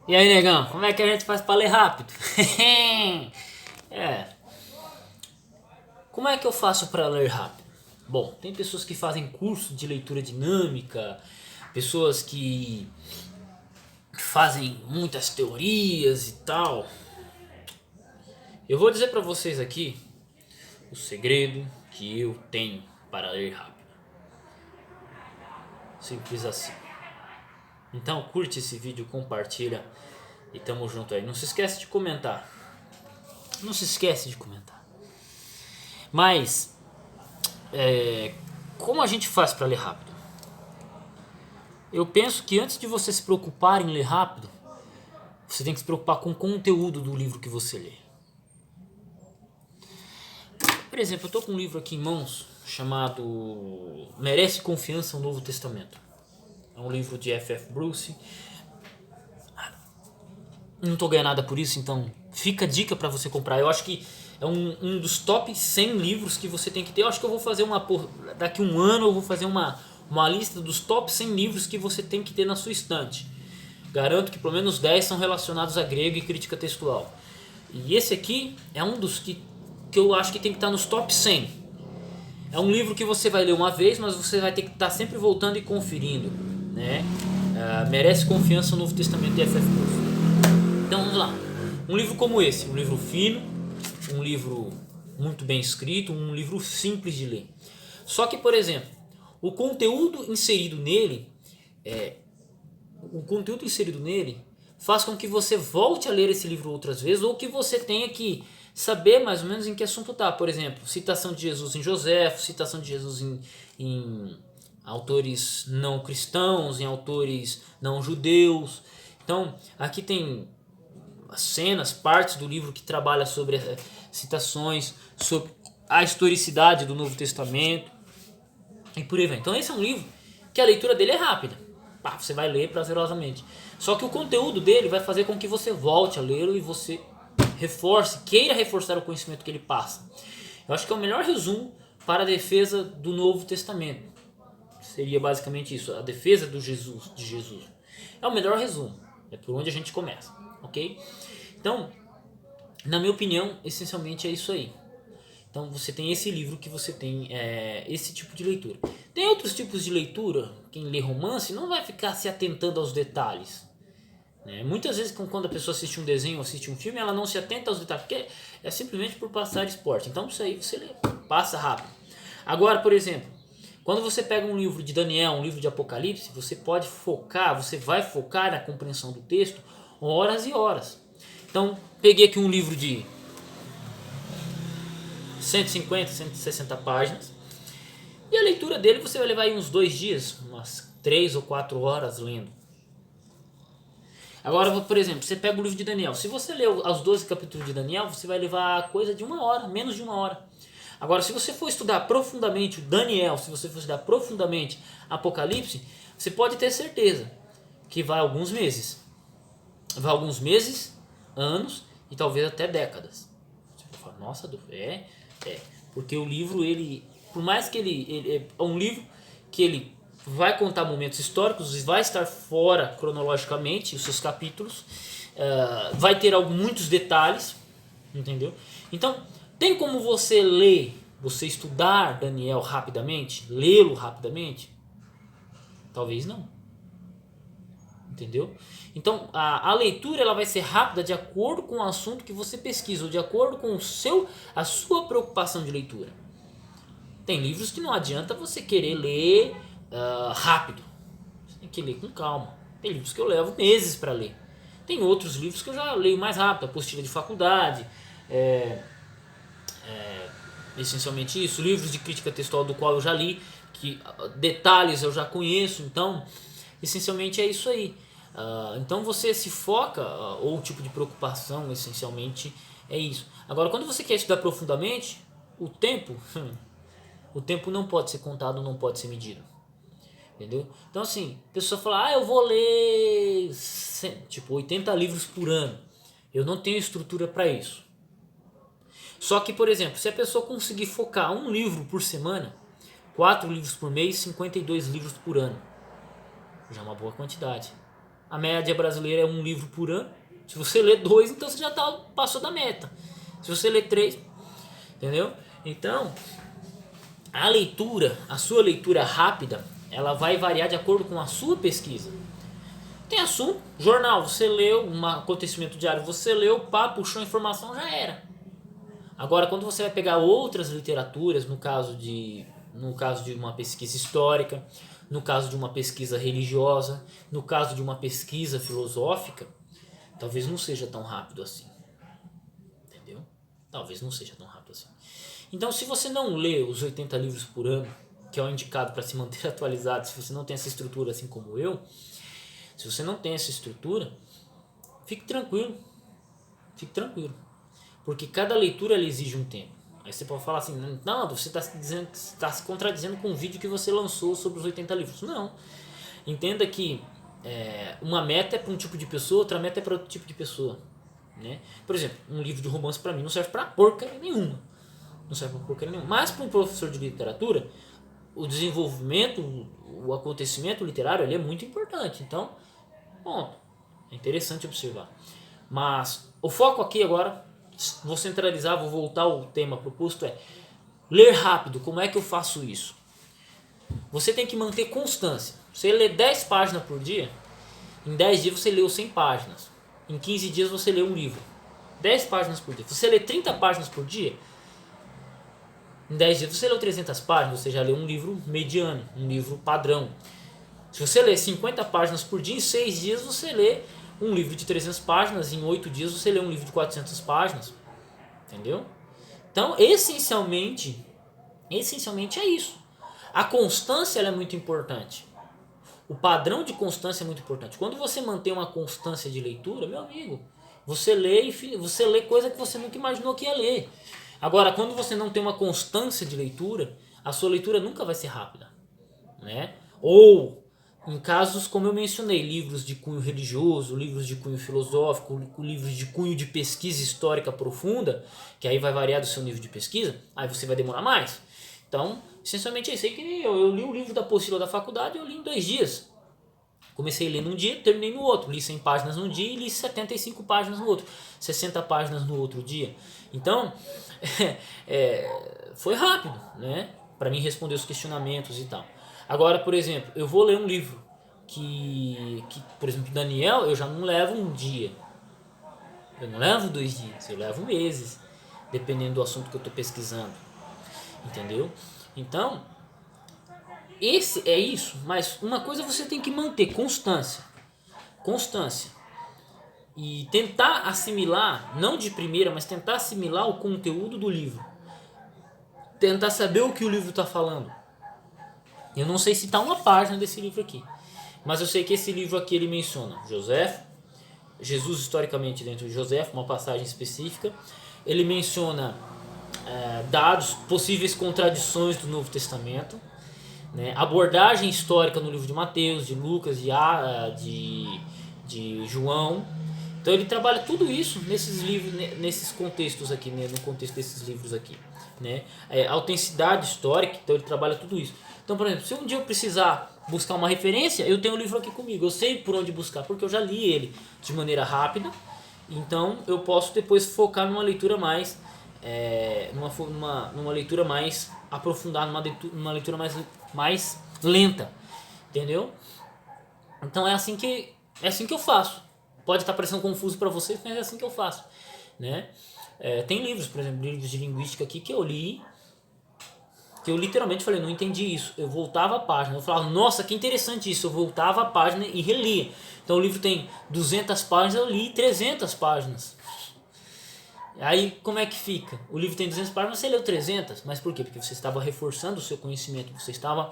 E aí, negão, como é que a gente faz pra ler rápido? É, como é que eu faço pra ler rápido? Bom, tem pessoas que fazem curso de leitura dinâmica, pessoas que fazem muitas teorias e tal. Eu vou dizer pra vocês aqui o segredo que eu tenho para ler rápido. Simples assim. Então curte esse vídeo, compartilha e tamo junto aí. Não se esquece de comentar. Não se esquece de comentar. Mas como a gente faz para ler rápido? Eu penso que antes de você se preocupar em ler rápido, você tem que se preocupar com o conteúdo do livro que você lê. Por exemplo, eu estou com um livro aqui em mãos chamado Merece Confiança, o Novo Testamento. É um livro de F.F. Bruce. Não estou ganhando nada por isso, então fica a dica para você comprar. Eu acho que é um dos top 100 livros que você tem que ter. Eu acho que eu vou fazer daqui a um ano eu vou fazer uma lista dos top 100 livros que você tem que ter na sua estante. Garanto que pelo menos 10 são relacionados a grego e crítica textual. E esse aqui é um dos que eu acho que tem que estar nos top 100. É um livro que você vai ler uma vez, mas você vai ter que estar sempre voltando e conferindo, né? Merece Confiança, o Novo Testamento de F.F. Bruce. Então vamos lá. Um livro como esse, um livro fino, um livro muito bem escrito, um livro simples de ler. Só que, por exemplo, o conteúdo inserido nele, o conteúdo inserido nele faz com que você volte a ler esse livro outras vezes ou que você tenha que saber mais ou menos em que assunto está. Por exemplo, citação de Jesus em Joséfo, citação de Jesus em autores não cristãos, em autores não judeus. Então, aqui tem cenas, partes do livro que trabalha sobre citações, sobre a historicidade do Novo Testamento e por aí vai. Então esse é um livro que a leitura dele é rápida. Pá, você vai ler prazerosamente. Só que o conteúdo dele vai fazer com que você volte a lê-lo e você queira reforçar o conhecimento que ele passa. Eu acho que é o melhor resumo para a defesa do Novo Testamento. Seria basicamente isso, a defesa de Jesus. É o melhor resumo. É por onde a gente começa, ok? Então, na minha opinião, essencialmente é isso aí. Então você tem esse livro que você tem esse tipo de leitura. Tem outros tipos de leitura, quem lê romance não vai ficar se atentando aos detalhes. Né? Muitas vezes quando a pessoa assiste um desenho ou assiste um filme, ela não se atenta aos detalhes, porque é simplesmente por passar esporte. Então isso aí você lê, passa rápido. Agora, por exemplo, quando você pega um livro de Daniel, um livro de Apocalipse, você pode focar, você vai focar na compreensão do texto horas e horas. Então, peguei aqui um livro de 150, 160 páginas. E a leitura dele você vai levar aí uns 2 dias, umas 3 ou 4 horas lendo. Agora, por exemplo, você pega o livro de Daniel. Se você ler os 12 capítulos de Daniel, você vai levar coisa de uma hora, menos de uma hora. Agora, se você for estudar profundamente o Daniel, se você for estudar profundamente Apocalipse, você pode ter certeza que vai alguns meses. Vai alguns meses, anos e talvez até décadas. Você vai falar, nossa, é. Porque o livro, por mais que ele é um livro que ele vai contar momentos históricos e vai estar fora cronologicamente, os seus capítulos, vai ter muitos detalhes, entendeu? Então, tem como você ler, você estudar Daniel rapidamente, lê-lo rapidamente? Talvez não. Entendeu? Então a leitura ela vai ser rápida de acordo com o assunto que você pesquisa, ou de acordo com a sua preocupação de leitura. Tem livros que não adianta você querer ler rápido. Você tem que ler com calma. Tem livros que eu levo meses para ler. Tem outros livros que eu já leio mais rápido, apostila de faculdade, essencialmente isso, livros de crítica textual do qual eu já li, que detalhes eu já conheço, então essencialmente é isso aí. Então você se foca, ou o tipo de preocupação essencialmente é isso. Agora, quando você quer estudar profundamente, o tempo, o tempo não pode ser contado, não pode ser medido. Entendeu? Então assim, a pessoa fala, eu vou ler tipo 80 livros por ano. Eu não tenho estrutura para isso. Só que, por exemplo, se a pessoa conseguir focar um livro por semana, 4 livros por mês, 52 livros por ano, já é uma boa quantidade. A média brasileira é um livro por ano. Se você lê 2, então você já passou da meta. Se você lê 3, entendeu? Então, a sua leitura rápida, ela vai variar de acordo com a sua pesquisa. Tem assunto, jornal, você leu, um acontecimento diário, você leu, pá, puxou a informação, já era. Agora, quando você vai pegar outras literaturas, no caso de uma pesquisa histórica, no caso de uma pesquisa religiosa, no caso de uma pesquisa filosófica, talvez não seja tão rápido assim. Entendeu? Talvez não seja tão rápido assim. Então, se você não lê os 80 livros por ano, que é o indicado para se manter atualizado, se você não tem essa estrutura assim como eu, se você não tem essa estrutura, fique tranquilo. Fique tranquilo. Porque cada leitura ela exige um tempo. Aí você pode falar assim, não, você está se contradizendo com o vídeo que você lançou sobre os 80 livros. Não. Entenda que uma meta é para um tipo de pessoa, outra meta é para outro tipo de pessoa. Né? Por exemplo, um livro de romance para mim não serve para porcaria nenhuma. Não serve para porcaria nenhuma. Mas para um professor de literatura, o desenvolvimento, o acontecimento literário ele é muito importante. Então, ponto. É interessante observar. Mas o foco aqui agora, vou centralizar, vou voltar ao tema proposto, é ler rápido. Como é que eu faço isso? Você tem que manter constância. Você lê 10 páginas por dia, em 10 dias você leu 100 páginas. Em 15 dias você lê um livro. 10 páginas por dia. Você lê 30 páginas por dia, em 10 dias você leu 300 páginas, você já leu um livro mediano, um livro padrão. Se você lê 50 páginas por dia, em 6 dias você lê um livro de 300 páginas, em 8 dias você lê um livro de 400 páginas. Entendeu? Então, essencialmente é isso. A constância ela é muito importante. O padrão de constância é muito importante. Quando você mantém uma constância de leitura, meu amigo, você lê coisa que você nunca imaginou que ia ler. Agora, quando você não tem uma constância de leitura, a sua leitura nunca vai ser rápida, né? Ou, em casos como eu mencionei, livros de cunho religioso, livros de cunho filosófico, livros de cunho de pesquisa histórica profunda, que aí vai variar do seu nível de pesquisa, aí você vai demorar mais. Então, essencialmente é isso. Que nem eu li o livro da apostila da faculdade, eu li em 2 dias. Comecei a ler num dia, terminei no outro. Li 100 páginas num dia e li 75 páginas no outro. 60 páginas no outro dia. Então, foi rápido, né? Para mim responder os questionamentos e tal. Agora, por exemplo, eu vou ler um livro que por exemplo, Daniel, eu já não levo um dia. Eu não levo 2 dias, eu levo meses. Dependendo do assunto que eu estou pesquisando. Entendeu? Então, esse é isso, mas uma coisa você tem que manter, constância. Constância. E tentar assimilar, não de primeira, mas tentar assimilar o conteúdo do livro. Tentar saber o que o livro está falando. Eu não sei citar uma página desse livro aqui, mas eu sei que esse livro aqui ele menciona Jesus historicamente dentro de José, uma passagem específica. Ele menciona dados, possíveis contradições do Novo Testamento, né? Abordagem histórica no livro de Mateus, de Lucas, de João. Então ele trabalha tudo isso nesses livros, nesses contextos aqui, né? No contexto desses livros aqui, né? Autenticidade histórica, então ele trabalha tudo isso. Então, por exemplo, se um dia eu precisar buscar uma referência, eu tenho o livro aqui comigo, eu sei por onde buscar, porque eu já li ele de maneira rápida, então eu posso depois focar numa leitura mais numa leitura mais aprofundada, numa leitura mais lenta, entendeu? Então é assim que eu faço. Pode estar parecendo confuso para vocês, mas é assim que eu faço, né? Tem livros, por exemplo, livros de linguística aqui que eu li, que eu literalmente falei, não entendi isso. Eu voltava a página, eu falava, nossa, que interessante isso. Eu voltava a página e relia. Então o livro tem 200 páginas, eu li 300 páginas. Aí como é que fica? O livro tem 200 páginas, você leu 300. Mas por quê? Porque você estava reforçando o seu conhecimento, você estava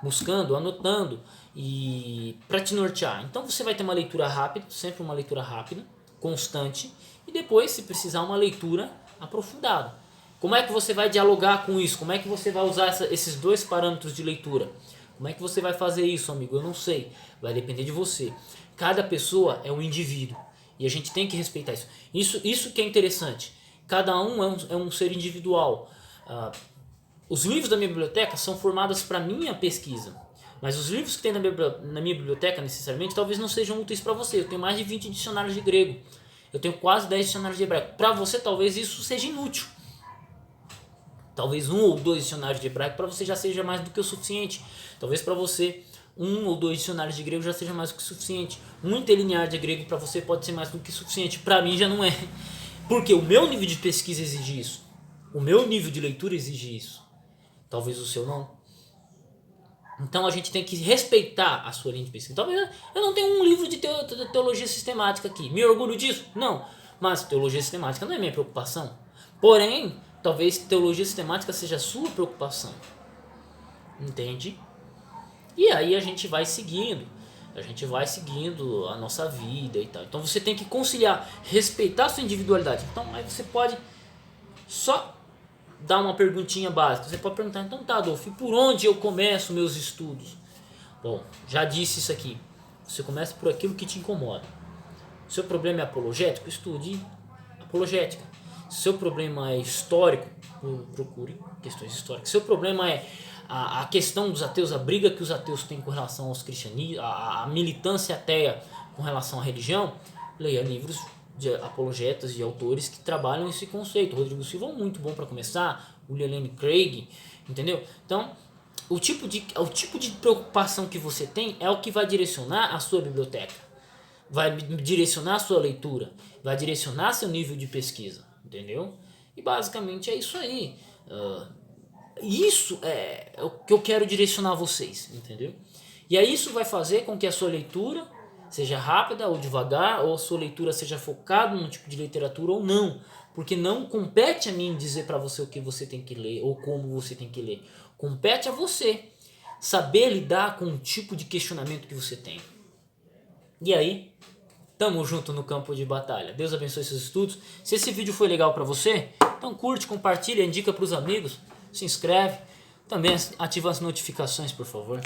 buscando, anotando e para te nortear. Então você vai ter uma leitura rápida, sempre uma leitura rápida, constante, e depois, se precisar, uma leitura aprofundada. Como é que você vai dialogar com isso? Como é que você vai usar esses 2 parâmetros de leitura? Como é que você vai fazer isso, amigo? Eu não sei. Vai depender de você. Cada pessoa é um indivíduo. E a gente tem que respeitar isso. Isso que é interessante. Cada um é um ser individual. Os livros da minha biblioteca são formados para minha pesquisa. Mas os livros que tem na minha biblioteca, necessariamente, talvez não sejam úteis para você. Eu tenho mais de 20 dicionários de grego. Eu tenho quase 10 dicionários de hebraico. Para você, talvez isso seja inútil. Talvez 1 ou 2 dicionários de hebraico para você já seja mais do que o suficiente. Talvez para você 1 ou 2 dicionários de grego já seja mais do que o suficiente. Um interlinear de grego para você pode ser mais do que suficiente. Para mim já não é. Porque o meu nível de pesquisa exige isso. O meu nível de leitura exige isso. Talvez o seu não. Então a gente tem que respeitar a sua linha de pesquisa. Talvez eu não tenho um livro de teologia sistemática aqui. Me orgulho disso? Não. Mas teologia sistemática não é minha preocupação. Porém, talvez teologia sistemática seja a sua preocupação. Entende? E aí a gente vai seguindo. A gente vai seguindo a nossa vida e tal. Então você tem que conciliar, respeitar a sua individualidade. Então aí você pode só dar uma perguntinha básica. Você pode perguntar, então tá, Adolfo, e por onde eu começo meus estudos? Bom, já disse isso aqui. Você começa por aquilo que te incomoda. Seu problema é apologético? Estude apologética. Seu problema é histórico? Procure questões históricas. Seu problema é a questão dos ateus, a briga que os ateus têm com relação aos cristianismos, a militância ateia com relação à religião? Leia livros de apologetas e autores que trabalham esse conceito. Rodrigo Silva é muito bom para começar, William Lane Craig, entendeu? Então, o tipo de preocupação que você tem é o que vai direcionar a sua biblioteca, vai direcionar a sua leitura, vai direcionar seu nível de pesquisa, entendeu? E basicamente é isso aí. Isso é o que eu quero direcionar a vocês, entendeu? E aí isso vai fazer com que a sua leitura seja rápida ou devagar, ou a sua leitura seja focada num tipo de literatura ou não. Porque não compete a mim dizer para você o que você tem que ler ou como você tem que ler. Compete a você saber lidar com o tipo de questionamento que você tem. E aí, tamo junto no campo de batalha. Deus abençoe seus estudos. Se esse vídeo foi legal para você, então curte, compartilha, indica para os amigos, se inscreve. Também ativa as notificações, por favor.